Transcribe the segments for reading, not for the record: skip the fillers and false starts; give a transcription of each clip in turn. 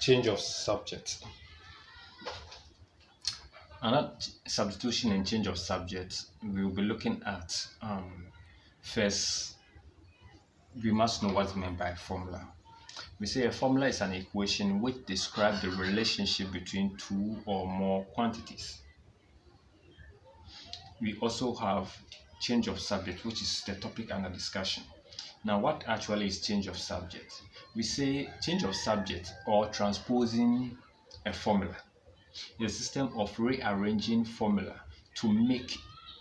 Change of subject. Another substitution and change of subject, we will be looking at first, we must know what's meant by formula. We say a formula is an equation which describes the relationship between two or more quantities. We also have change of subject, which is the topic under discussion. Now, what actually is change of subject? We say change of subject or transposing a formula. The system of rearranging formula to make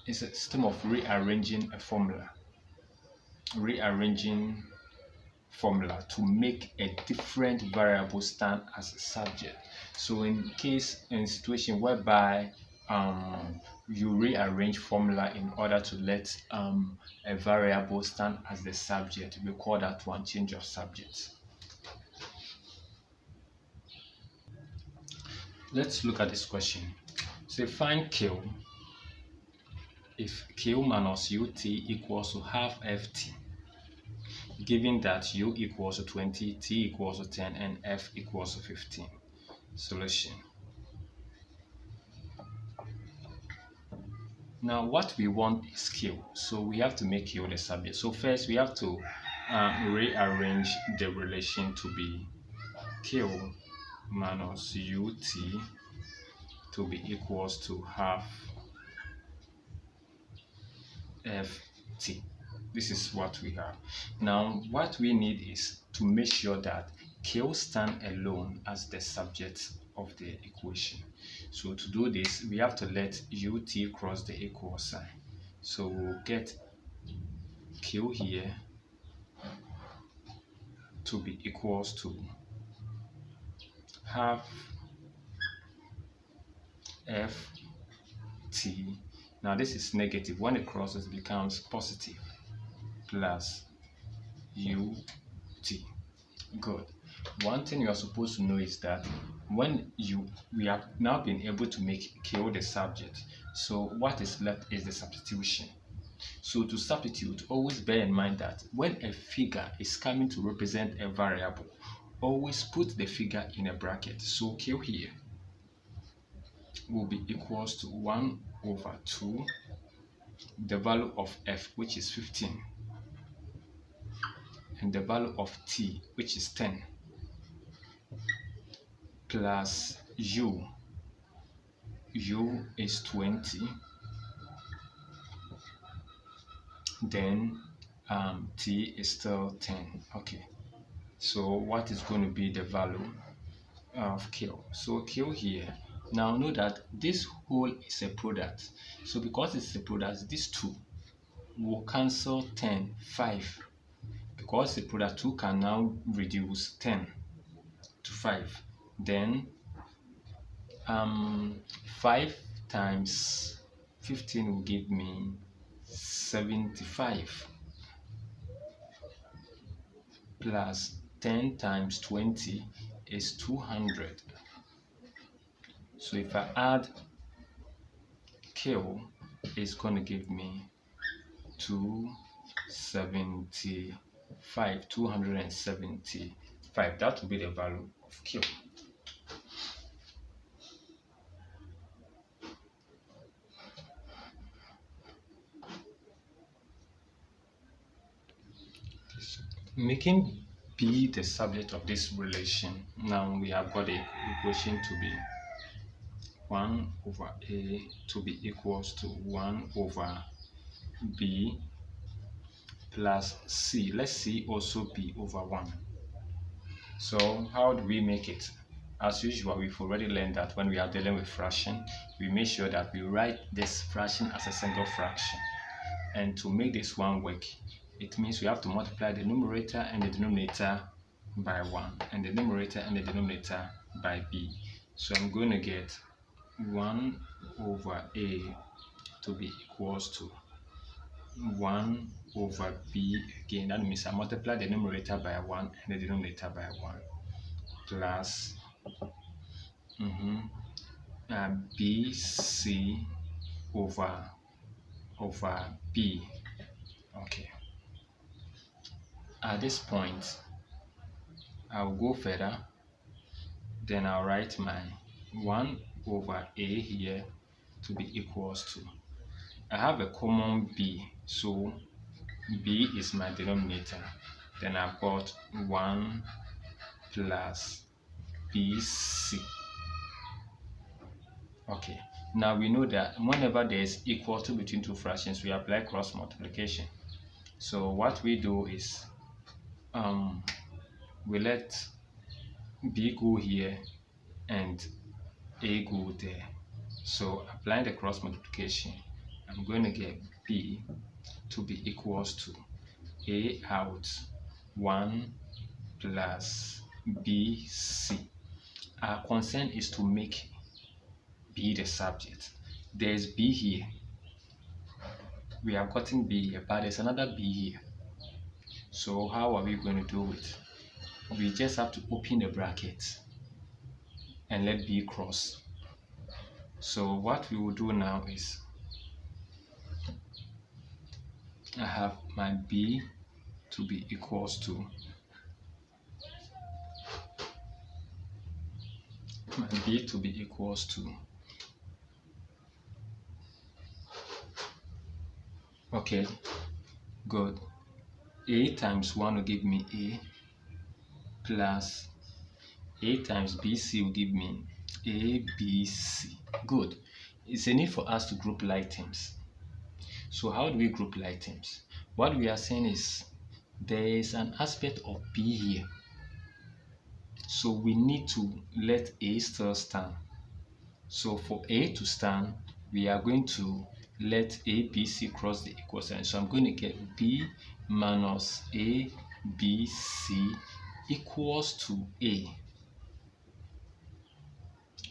is a system of rearranging a formula, rearranging formula to make a different variable stand as a subject. So in situation whereby you rearrange formula in order to let a variable stand as the subject, we call that one change of subject. Let's look at this question. Say find Q if Q minus UT equals to half FT, given that U equals to 20, T equals to 10, and F equals to 15. Solution. Now what we want is Q, so we have to make Q the subject. So first we have to rearrange the relation to be Q minus UT to be equals to half FT. This is what we have. Now what we need is to make sure that Q stand alone as the subject of the equation. So to do this, we have to let UT cross the equal sign. So we'll get Q here to be equals to half FT. Now this is negative. When it crosses, it becomes positive, plus UT. Good. One thing you are supposed to know is that when we have now been able to make Q the subject, so what is left is the substitution. So to substitute, always bear in mind that when a figure is coming to represent a variable, always put the figure in a bracket. So Q here will be equals to 1 over 2, the value of F, which is 15, and the value of T, which is 10, plus U is 20, then T is still 10. Okay, so what is going to be the value of Q? So Q here, now know that this whole is a product. So because it's a product, these two will cancel 10, 5. Because the product 2 can now reduce 10 to 5. Then 5 times 15 will give me 75, plus 10 times 20 is 200. So if I add Q, it's going to give me 275. That will be the value of Q. Making B the subject of this relation, now we have got the equation to be 1 over A to be equals to 1 over B plus C. Let C also be over 1. So how do we make it? As usual, we've already learned that when we are dealing with fraction, we make sure that we write this fraction as a single fraction. And to make this one work, it means we have to multiply the numerator and the denominator by 1, and the numerator and the denominator by B. So I'm going to get 1 over A to be equals to 1 over B again. That means I multiply the numerator by 1 and the denominator by 1, plus BC over B. Okay. At this point, I'll go further then I'll write my 1 over a here to be equals to, I have a common b, so b is my denominator. Then I've got 1 plus bc. Okay, now we know that whenever there is equal to between two fractions, we apply cross multiplication. So what we do is we let b go here and a go there. So applying the cross multiplication, I'm going to get b to be equals to a out 1 plus bc. Our concern is to make b the subject. There's b here. We have gotten b here, but there's another b here. So how are we going to do it? We just have to open the brackets and let b cross. So what we will do now is I have my b to be equals to okay, good, a times 1 will give me a, plus a times bc will give me abc. Good. It's a need for us to group like terms. So how do we group like terms? What we are saying is there is an aspect of b here, so we need to let a still stand. So for a to stand, we are going to let abc cross the equal sign. So I'm going to get b minus abc equals to a.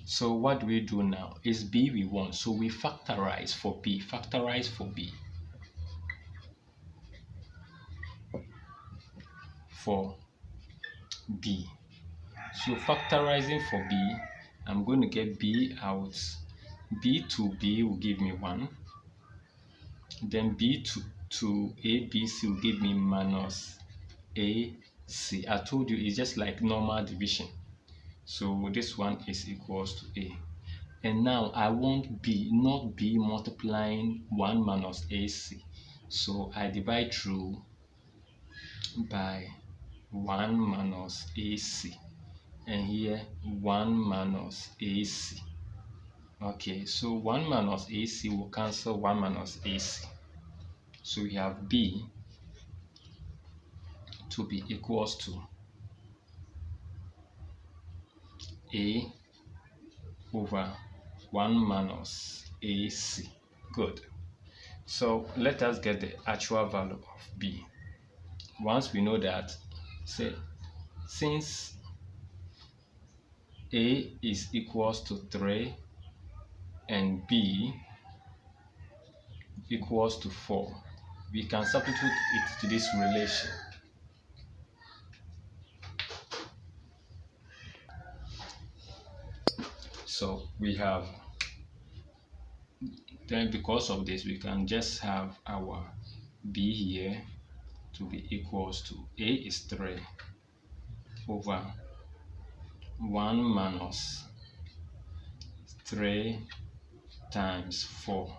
So what do we do now? Is b we want, so we factorize for b. Factorize for b. For b. So factorizing for b, I'm going to get b out. b to b will give me 1. Then b to abc will give me minus ac. I told you it's just like normal division. So this one is equals to a. And now I want b, not b multiplying 1 minus ac. So I divide through by 1 minus ac. And here 1 minus ac. Okay, so 1 minus ac will cancel 1 minus ac. So we have b to be equals to a over 1 minus ac. Good. So let us get the actual value of b. Once we know that, say, since a is equals to 3 and b equals to 4, we can substitute it to this relation. So we have, then because of this, we can just have our b here to be equals to a is 3 over 1 minus 3 times 4.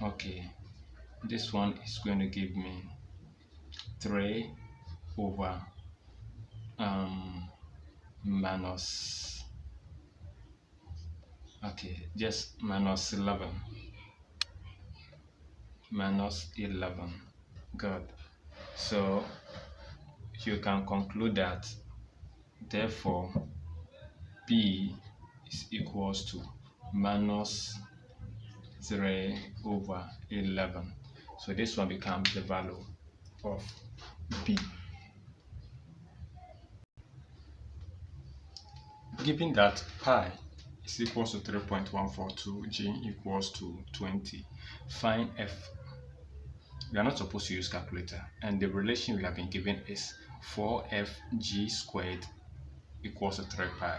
Okay, this one is going to give me 3 over minus, okay, just minus 11. Minus 11. Good. So you can conclude that therefore b is equals to minus 3 over 11. So this one becomes the value of b. Given that pi is equals to 3.142, g equals to 20, find f. We are not supposed to use calculator, and the relation we have been given is 4fg squared equals to 3 pi.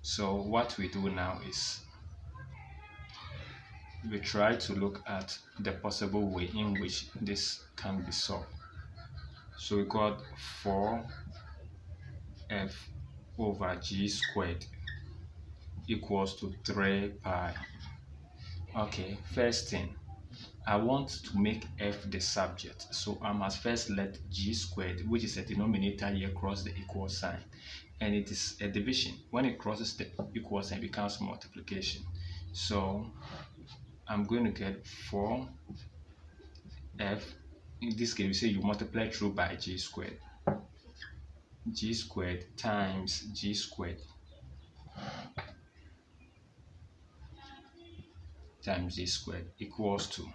So what we do now is we try to look at the possible way in which this can be solved. So we got 4f over g squared equals to 3 pi. Okay, first thing, I want to make f the subject, so I must first let g squared, which is a denominator here, cross the equal sign, and it is a division. When it crosses the equal sign, it becomes multiplication. So I'm going to get 4f. In this case, we say you multiply through by g squared times g squared times g squared equals to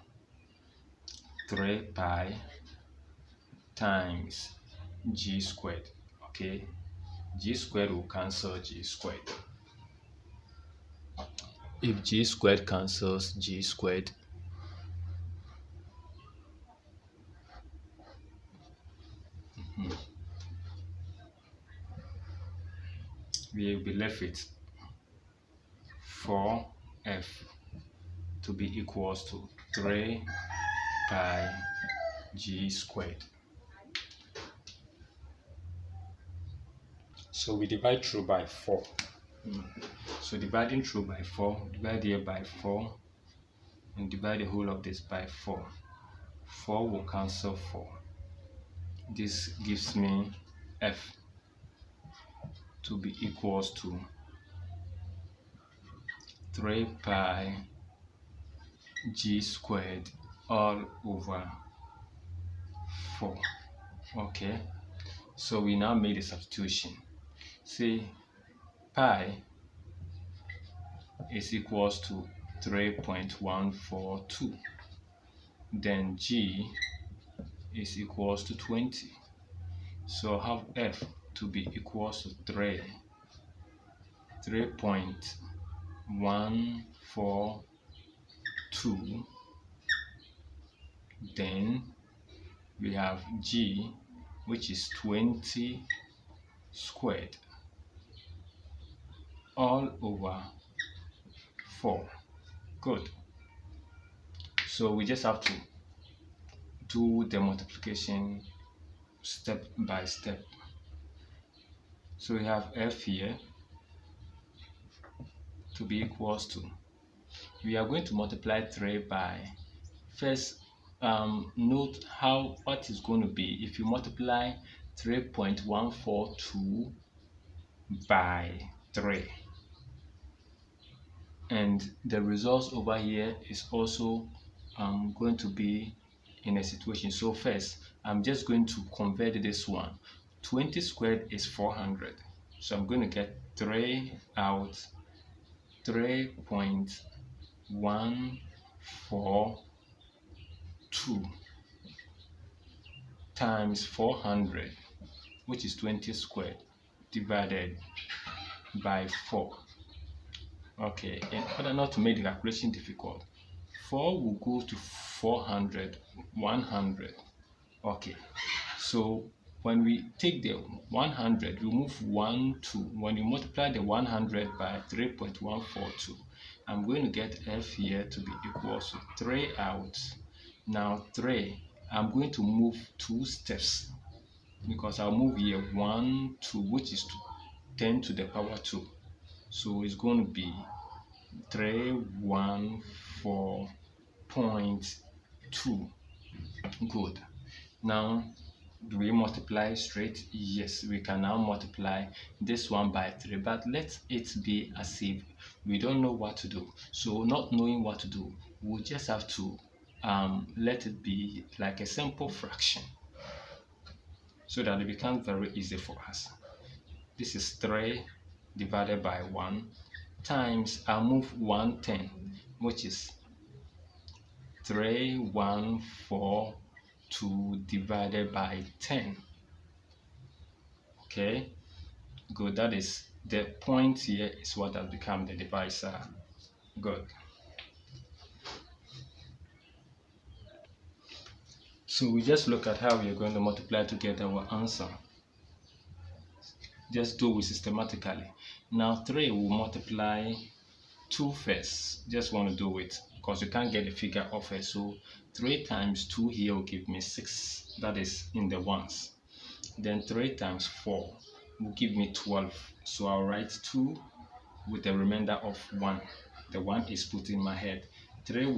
3 pi times g squared. Okay, g squared will cancel g squared. If g squared cancels g squared, we will be left with 4f to be equals to 3 pi g squared. So we divide through by 4. So dividing through by 4, divide here by 4 and divide the whole of this by 4. 4 will cancel 4. This gives me f to be equals to 3 pi g squared all over 4. Okay, so we now made a substitution. See, pi is equals to 3.142. Then g is equals to 20. So I have f to be equals to 3.142. Then we have g, which is 20 squared all over 4. Good. So we just have to do the multiplication step by step. So we have f here to be equals to, we are going to multiply 3 by, first note what is going to be if you multiply 3.142 by 3, and the results over here is also going to be in a situation. So first I'm just going to convert this one. 20 squared is 400, so I'm going to get 3 out. 3.142 times 400, which is 20 squared, divided by 4. Okay, in order not to make the calculation difficult, 4 will go to 400, 100. Okay, so when we take the 100, we move 1 2. When you multiply the 100 by 3.142, I'm going to get f here to be equal to 3 out. Now 3, I'm going to move 2 steps, because I'll move here 1 2, which is 10 to the power 2. So it's going to be 314.2. Good. Now, do we multiply straight? Yes, we can now multiply this one by 3, but let it be as if we don't know what to do. So not knowing what to do, we'll just have to let it be like a simple fraction, so that it becomes very easy for us. This is 3 divided by 1 times, I'll move 110, which is 314 divided by 10. Okay, good. That is the point here, is what has become the divisor. Good. So we just look at how we are going to multiply to get our answer. Just do it systematically. Now 3 will multiply 2 first. Just want to do it because you can't get the figure off it. So 3 times 2 here will give me 6. That is in the ones. Then 3 times 4 will give me 12. So I'll write 2 with a remainder of 1. The 1 is put in my head. 3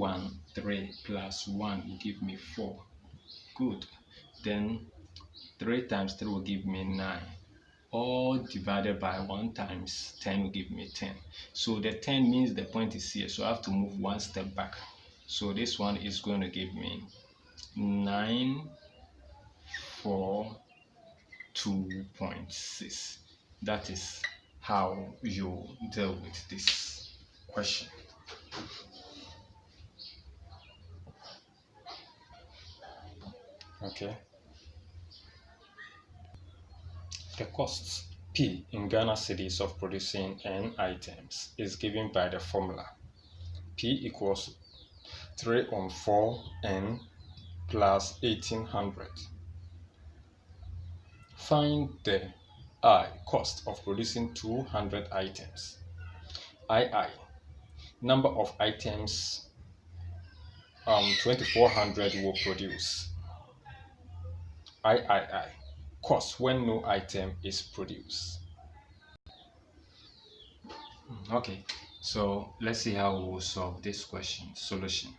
plus 1 will give me 4. Good. Then 3 times 3 will give me 9. All divided by 1 times 10 will give me 10. So the 10 means the point is here. So I have to move 1 step back. So this one is going to give me 942.6. That is how you deal with this question. Okay. The costs P in Ghana cedis of producing N items is given by the formula P equals 3 on 4 N plus 1800. Find the I cost of producing 200 items. II number of items 2400 will produce. III cost when no item is produced. Okay, so let's see how we will solve this question. Solution.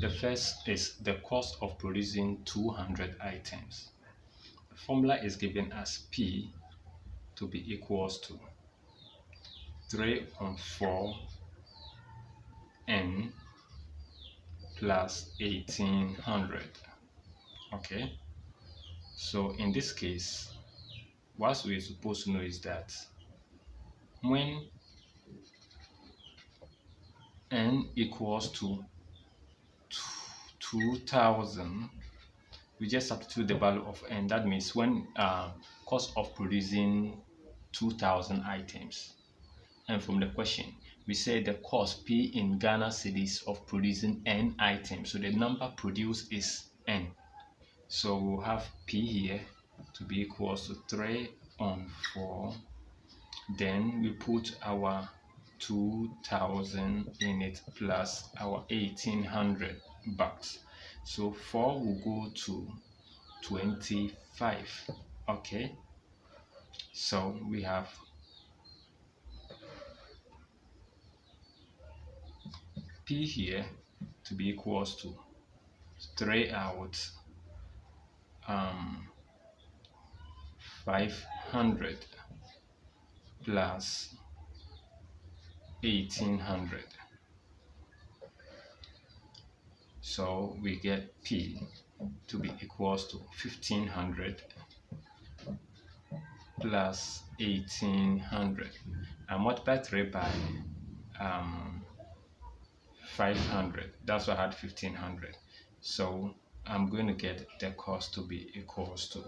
The first is the cost of producing 200 items. The formula is given as P to be equals to 3 on 4 N plus 1800. Okay, so in this case, what we're supposed to know is that when N equals to 2000, we just substitute the value of N. That means when cost of producing 2000 items, and from the question we say the cost P in Ghana cedis of producing N items, so the number produced is N. So we'll have P here to be equals to 3 on 4. Then we put our 2000 in it plus our 1800 bucks. So 4 will go to 25. Okay, so we have P here to be equals to 3 out 500 plus 1800. So we get P to be equals to 1500 plus 1800. I multiply 3 by 500. That's why I had 1500. So I'm going to get the cost to be equals to,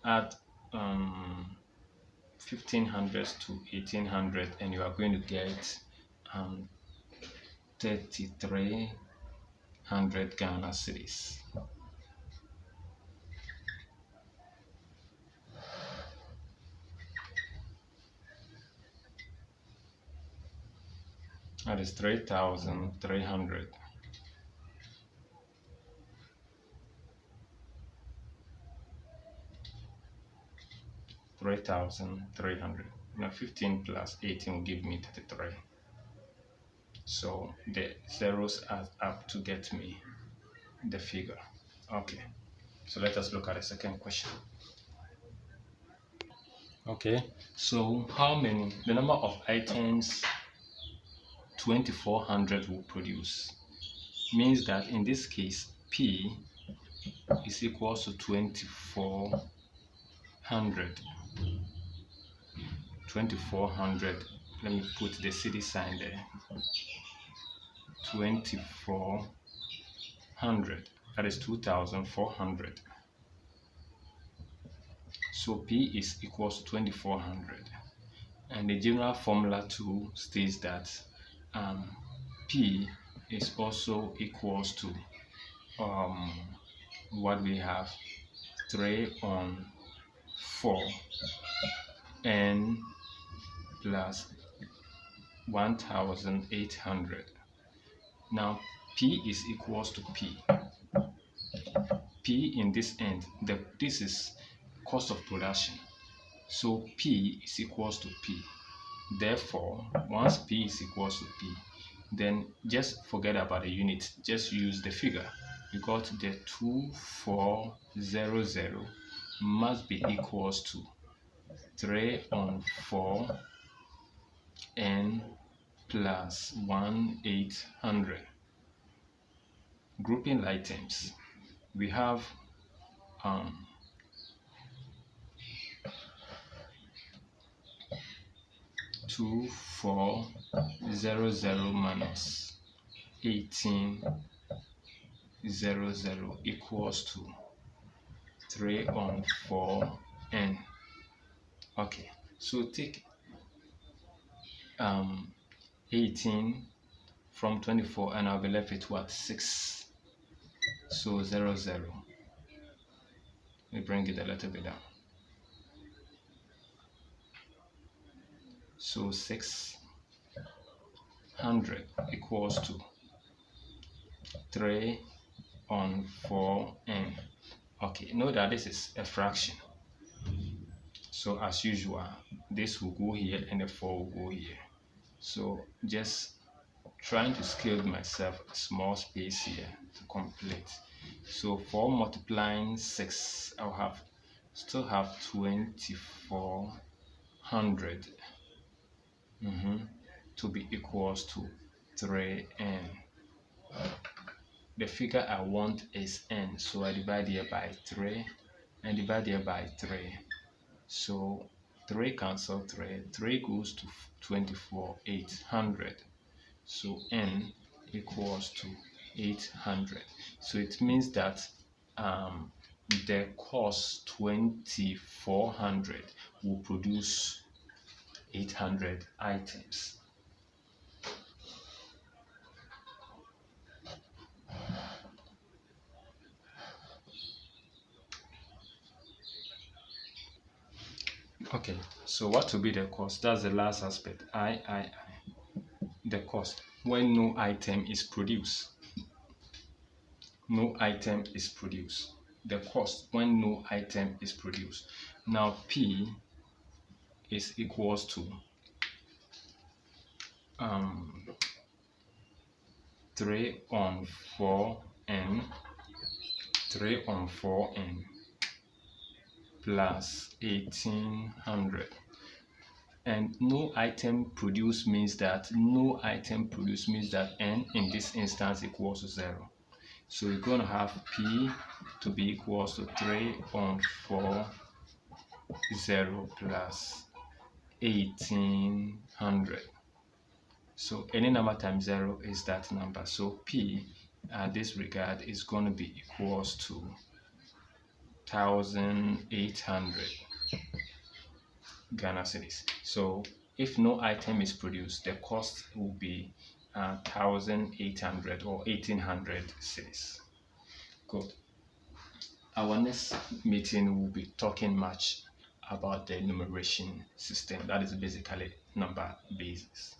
add 1500 to 1800, and you are going to get 3300 Ghana cedis. That is 3,300. Now 15 plus 18 will give me 33. So the zeros add up to get me the figure. Okay, so let us look at the second question. Okay, so the number of items 2400 will produce means that in this case P is equals to 2400. Let me put the city sign there. 2400, that is 2400. So P is equals to 2400, and the general formula too states that P is also equals to what we have, 3 on 4 N plus 1800. Now P is equals to P. P in this end, this is cost of production. So P is equals to P. Therefore, once P is equals to P, then just forget about the unit. Just use the figure. You got the 2400 must be equals to 3 on 4 n plus 1800. Grouping items. We have 2400 minus 1800 equals to 3 on 4 n. Okay, so take 18 from 24 and I'll be left with what? 6. So 0 0. We bring it a little bit down. So 600 equals to 3 on 4 n. Okay, note that this is a fraction. So as usual, this will go here and the 4 will go here. So just trying to scale myself a small space here to complete. So 4 multiplying 6, I'll still have 2400 to be equals to 3n. The figure I want is n, so I divide here by 3 and divide here by 3. So 3 cancel 3, 3 goes to 24,800. So n equals to 800. So it means that the cost 2400 will produce 800 items. Okay, so what will be the cost? That's the last aspect. The cost when no item is produced. No item is produced. The cost when no item is produced. Now P is equals to 3 on 4n, 3 on 4n plus 1800. And no item produced means that n in this instance equals to 0. So we're going to have P to be equals to 3 on 4 0 plus 1800. So any number times 0 is that number. So P at this regard is going to be equals to 1800 Ghana cedis. So if no item is produced, the cost will be 1800 or 1800 cedis. Good. Our next meeting will be talking much about the enumeration system. That is basically number basis.